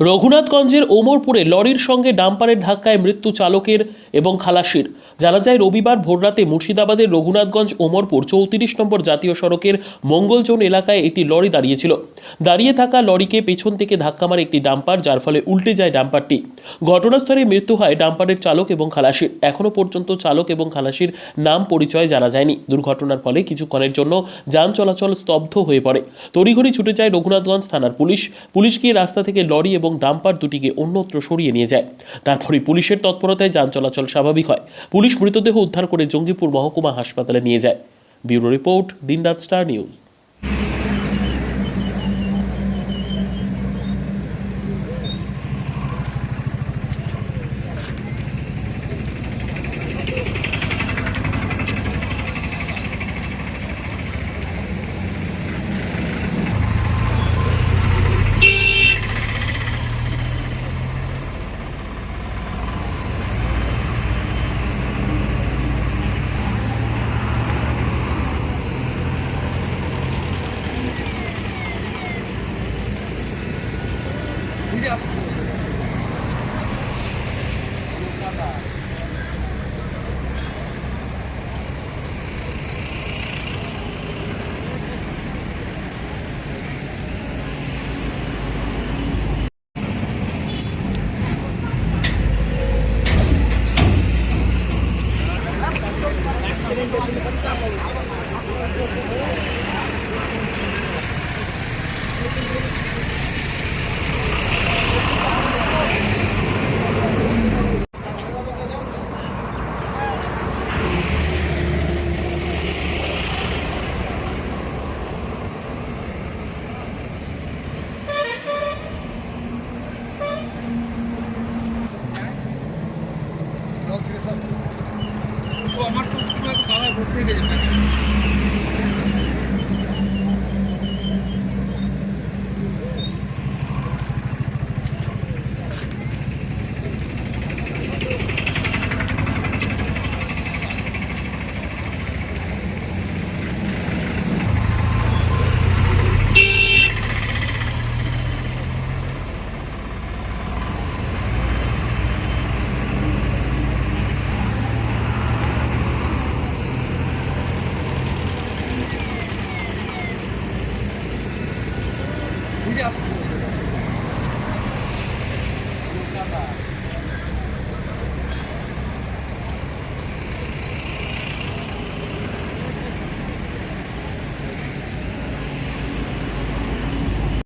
রঘুনাথগঞ্জের ওমরপুরে লরির সঙ্গে ডাম্পারের ধাক্কায় মৃত্যু চালকের এবং খালাসির। জানা যায়, রবিবার ভোররাতে মুর্শিদাবাদের রঘুনাথগঞ্জ ওমরপুর 34 নম্বর জাতীয় সড়কের মঙ্গলজোন এলাকায় একটি লরি দাঁড়িয়েছিল। দাঁড়িয়ে থাকা লরিকে পেছন থেকে ধাক্কা মারে একটি ডাম্পার, যার ফলে উল্টে যায় ডাম্পারটি। ঘটনাস্থলে মৃত্যু হয় ডাম্পারের চালক এবং খালাসির। এখনও পর্যন্ত চালক এবং খালাসির নাম পরিচয় জানা যায়নি। দুর্ঘটনার ফলে কিছুক্ষণের জন্য যান চলাচল স্তব্ধ হয়ে পড়ে। তড়িঘড়ি ছুটে যায় রঘুনাথগঞ্জ থানার পুলিশ গিয়ে রাস্তা থেকে লরি এবং ডাম্পার দুটিকে অন্যত্র সরিয়ে নিয়ে যায়। তারপরে পুলিশের তৎপরতায় যান চলাচল স্বাভাবিক হয়। পুলিশ মৃতদেহ উদ্ধার করে জঙ্গিপুর মহকুমা হাসপাতালে নিয়ে যায়। ব্যুরো রিপোর্ট, দিনরাত স্টার নিউজ। আমার তো দাদা ঘুরতে গেছে। ভিডিও